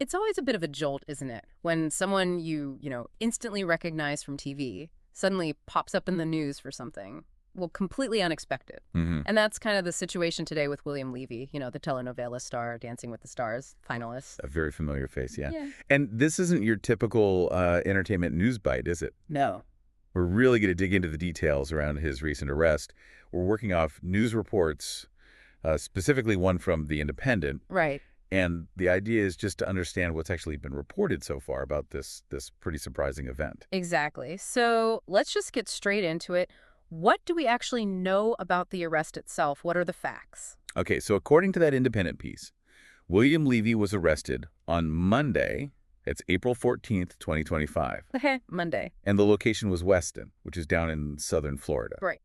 It's always a bit of a jolt, isn't it? When someone you instantly recognize from TV suddenly pops up in the news for something, well, completely unexpected. Mm-hmm. And that's kind of the situation today with William Levy, the telenovela star, Dancing with the Stars finalist. A very familiar face, yeah. Yeah. And this isn't your typical entertainment news bite, is it? No. We're really going to dig into the details around his recent arrest. We're working off news reports, specifically one from The Independent. Right. And the idea is just to understand what's actually been reported so far about this pretty surprising event. Exactly. So let's just get straight into it. What do we actually know about the arrest itself? What are the facts? Okay, so according to that Independent piece, William Levy was arrested on Monday. It's April 14th, 2025. Monday. And the location was Weston, which is down in southern Florida. Right.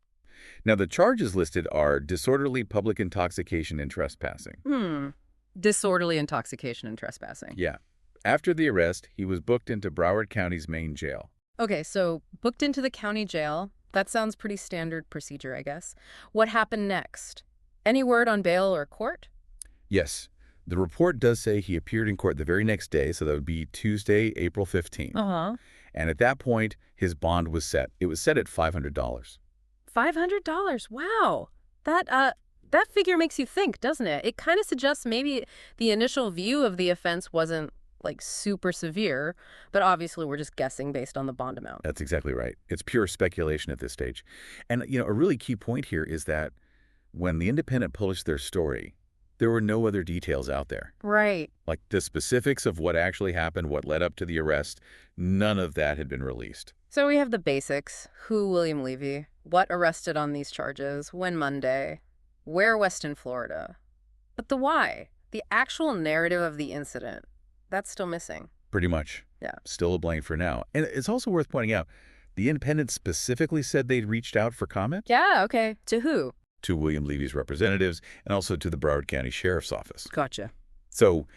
Now, the charges listed are disorderly public intoxication and trespassing. Disorderly intoxication and trespassing. Yeah. After the arrest, he was booked into Broward County's main jail. Okay, so booked into the county jail. That sounds pretty standard procedure, I guess. What happened next? Any word on bail or court? Yes. The report does say he appeared in court the very next day, so that would be Tuesday, April 15th. Uh-huh. And at that point, his bond was set. It was set at $500. $500. Wow. That figure makes you think, doesn't it? It kind of suggests maybe the initial view of the offense wasn't like super severe, but obviously we're just guessing based on the bond amount. That's exactly right. It's pure speculation at this stage. And, a really key point here is that when the Independent published their story, there were no other details out there. Right. Like the specifics of what actually happened, what led up to the arrest, none of that had been released. So we have the basics. Who William Levy? What arrested on these charges? When Monday? Where Weston, Florida? But the why? The actual narrative of the incident. That's still missing. Pretty much. Yeah. Still a blank for now. And it's also worth pointing out, the Independent specifically said they'd reached out for comment. Yeah, okay. To who? To William Levy's representatives and also to the Broward County Sheriff's Office. Gotcha. So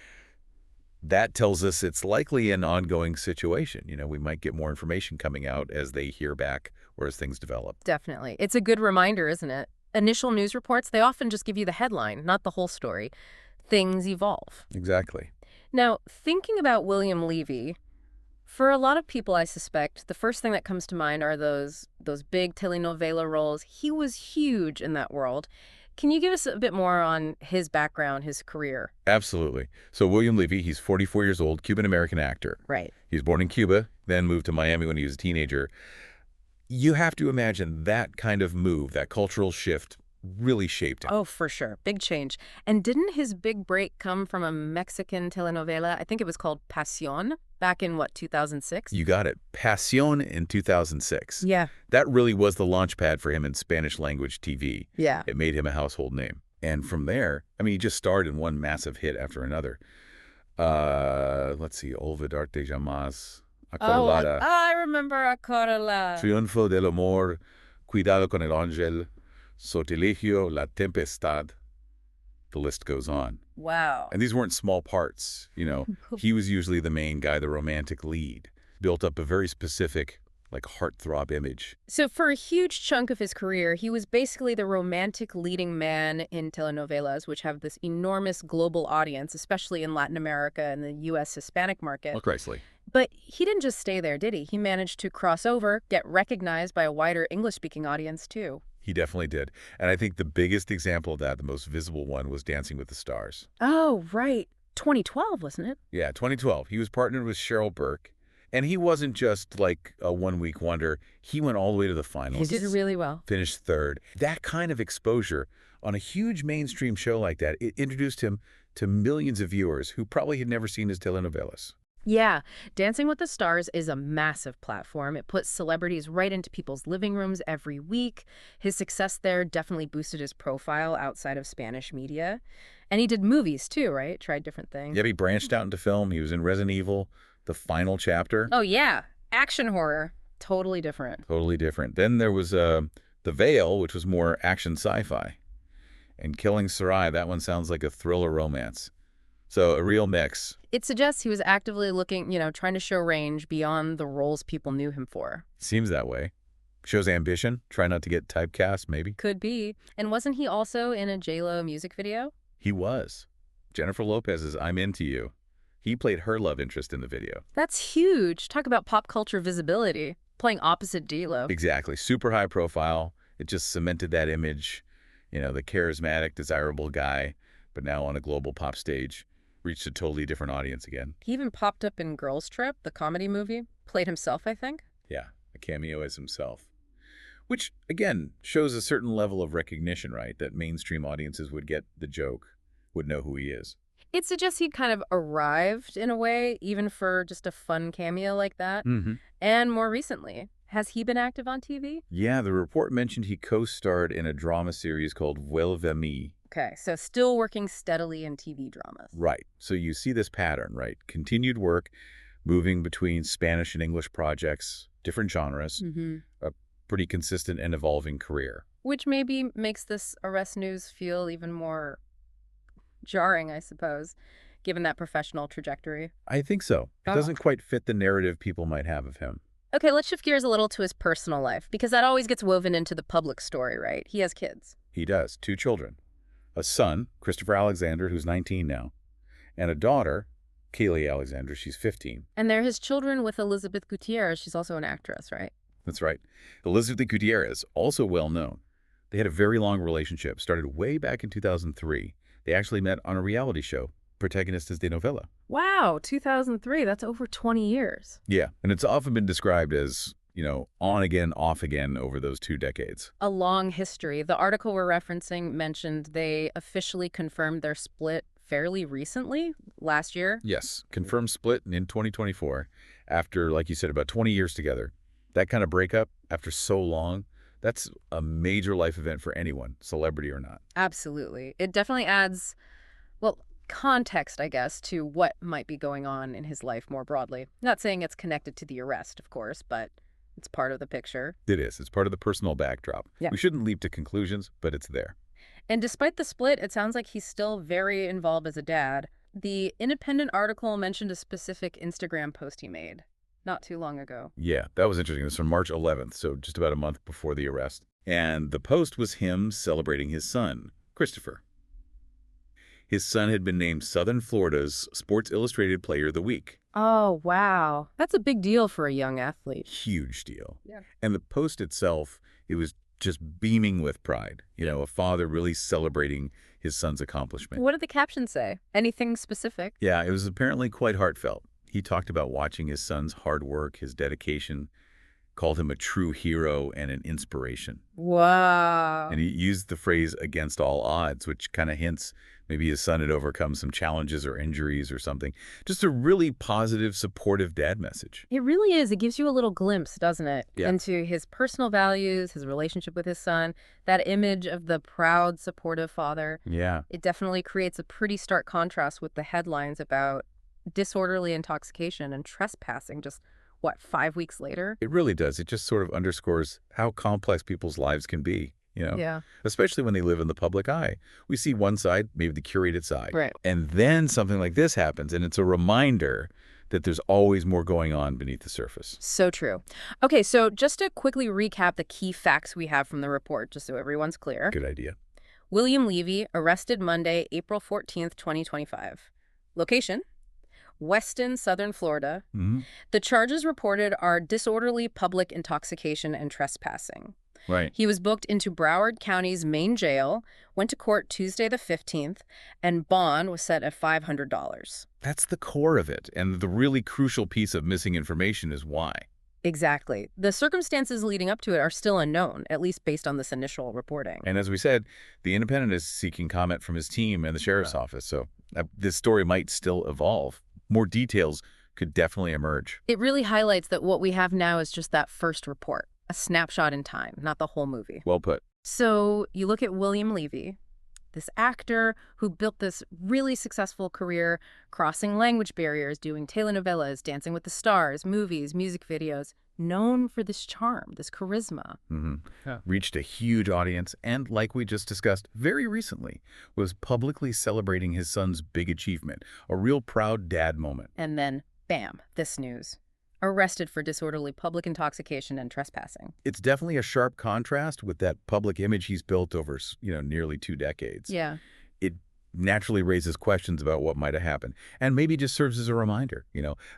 that tells us it's likely an ongoing situation. We might get more information coming out as they hear back or as things develop. Definitely. It's a good reminder, isn't it? Initial news reports, they often just give you the headline, not the whole story. Things evolve. Exactly. Now, thinking about William Levy, for a lot of people, I suspect, the first thing that comes to mind are those big telenovela roles. He was huge in that world. Can you give us a bit more on his background, his career? Absolutely. So William Levy, he's 44 years old, Cuban-American actor. Right. He was born in Cuba, then moved to Miami when he was a teenager. You have to imagine that kind of move, that cultural shift, really shaped him. Oh, for sure. Big change. And didn't his big break come from a Mexican telenovela? I think it was called Pasión, back in, 2006? You got it. Pasión in 2006. Yeah. That really was the launch pad for him in Spanish-language TV. Yeah. It made him a household name. And from there, he just starred in one massive hit after another. Let's see, Olvidarte Jamás, Acorralada. Oh, I remember Acorralada. Triunfo del Amor, Cuidado con el Ángel, Sortilegio, La Tempestad. The list goes on. Wow. And these weren't small parts. He was usually the main guy, the romantic lead. Built up a very specific, heartthrob image. So for a huge chunk of his career, he was basically the romantic leading man in telenovelas, which have this enormous global audience, especially in Latin America and the U.S. Hispanic market. Oh, Chrisley. But he didn't just stay there, did he? He managed to cross over, get recognized by a wider English-speaking audience, too. He definitely did. And I think the biggest example of that, the most visible one, was Dancing with the Stars. Oh, right. 2012, wasn't it? Yeah, 2012. He was partnered with Cheryl Burke. And he wasn't just a one-week wonder. He went all the way to the finals. He did really well. Finished third. That kind of exposure on a huge mainstream show like that, it introduced him to millions of viewers who probably had never seen his telenovelas. Yeah, Dancing with the Stars is a massive platform. It puts celebrities right into people's living rooms every week. His success there definitely boosted his profile outside of Spanish media. And he did movies too, right? Tried different things. Yeah, he branched out into film. He was in Resident Evil, the final chapter. Oh, yeah. Action horror. Totally different. Totally different. Then there was The Veil, which was more action sci-fi. And Killing Sarai, that one sounds like a thriller romance. So a real mix. It suggests he was actively looking, trying to show range beyond the roles people knew him for. Seems that way. Shows ambition. Try not to get typecast, maybe. Could be. And wasn't he also in a J-Lo music video? He was. Jennifer Lopez's I'm Into You. He played her love interest in the video. That's huge. Talk about pop culture visibility. Playing opposite D-Lo. Exactly. Super high profile. It just cemented that image, the charismatic, desirable guy, but now on a global pop stage, reached a totally different audience again. He even popped up in Girls Trip, the comedy movie. Played himself, I think. Yeah, a cameo as himself. Which, again, shows a certain level of recognition, right? That mainstream audiences would get the joke, would know who he is. It suggests he'd kind of arrived in a way, even for just a fun cameo like that. Mm-hmm. And more recently, has he been active on TV? Yeah, the report mentioned he co-starred in a drama series called Levy. Okay, so still working steadily in TV dramas. Right. So you see this pattern, right? Continued work, moving between Spanish and English projects, different genres, a pretty consistent and evolving career. Which maybe makes this arrest news feel even more jarring, I suppose, given that professional trajectory. I think so. It doesn't quite fit the narrative people might have of him. Okay, let's shift gears a little to his personal life, because that always gets woven into the public story, right? He has kids. He does. 2 children. A son, Christopher Alexander, who's 19 now, and a daughter, Kaylee Alexander, she's 15. And they're his children with Elizabeth Gutierrez. She's also an actress, right? That's right. Elizabeth Gutierrez, also well known. They had a very long relationship, started way back in 2003. They actually met on a reality show, Protagonistas de Novela. Wow, 2003. That's over 20 years. Yeah, and it's often been described as, on again, off again over those 2 decades. A long history. The article we're referencing mentioned they officially confirmed their split fairly recently, last year. Yes, confirmed split in 2024 after, like you said, about 20 years together. That kind of breakup after so long, that's a major life event for anyone, celebrity or not. Absolutely. It definitely adds, well, context, I guess, to what might be going on in his life more broadly. Not saying it's connected to the arrest, of course, but it's part of the picture. It is. It's part of the personal backdrop. Yeah. We shouldn't leap to conclusions, but it's there. And despite the split, it sounds like he's still very involved as a dad. The Independent article mentioned a specific Instagram post he made not too long ago. Yeah, that was interesting. It was from March 11th, so just about a month before the arrest. And the post was him celebrating his son, Christopher. His son had been named Southern Florida's Sports Illustrated Player of the Week. Oh, wow. That's a big deal for a young athlete. Huge deal. Yeah. And the post itself, it was just beaming with pride. A father really celebrating his son's accomplishment. What did the caption say? Anything specific? Yeah, it was apparently quite heartfelt. He talked about watching his son's hard work, his dedication, called him a true hero and an inspiration. Wow. And he used the phrase against all odds, which kind of hints maybe his son had overcome some challenges or injuries or something. Just a really positive, supportive dad message. It really is. It gives you a little glimpse, doesn't it, Yeah. into his personal values, his relationship with his son, that image of the proud, supportive father. Yeah. It definitely creates a pretty stark contrast with the headlines about disorderly intoxication and trespassing just, 5 weeks later? It really does. It just sort of underscores how complex people's lives can be, Yeah. especially when they live in the public eye. We see one side, maybe the curated side. Right. And then something like this happens, and it's a reminder that there's always more going on beneath the surface. So true. Okay, so just to quickly recap the key facts we have from the report, just so everyone's clear. Good idea. William Levy, arrested Monday, April 14th, 2025. Location? Weston, Southern Florida. Mm-hmm. The charges reported are disorderly public intoxication and trespassing. Right. He was booked into Broward County's main jail, went to court Tuesday the 15th, and bond was set at $500. That's the core of it. And the really crucial piece of missing information is why. Exactly. The circumstances leading up to it are still unknown, at least based on this initial reporting. And as we said, the Independent is seeking comment from his team and the sheriff's office. So this story might still evolve. More details could definitely emerge. It really highlights that what we have now is just that first report, a snapshot in time, not the whole movie. Well put. So you look at William Levy, this actor who built this really successful career crossing language barriers, doing telenovelas, Dancing with the Stars, movies, music videos, known for this charm, this charisma. Mm-hmm. Yeah. Reached a huge audience and, like we just discussed very recently, was publicly celebrating his son's big achievement, a real proud dad moment. And then, bam, this news. Arrested for disorderly public intoxication and trespassing. It's definitely a sharp contrast with that public image he's built over, nearly 2 decades. Yeah. It naturally raises questions about what might have happened, and maybe just serves as a reminder,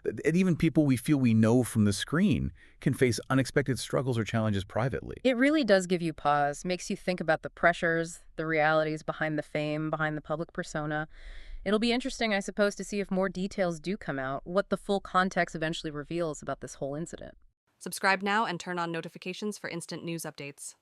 that even people we feel we know from the screen can face unexpected struggles or challenges privately. It really does give you pause, makes you think about the pressures, the realities behind the fame, behind the public persona. It'll be interesting, I suppose, to see if more details do come out, what the full context eventually reveals about this whole incident. Subscribe now and turn on notifications for instant news updates.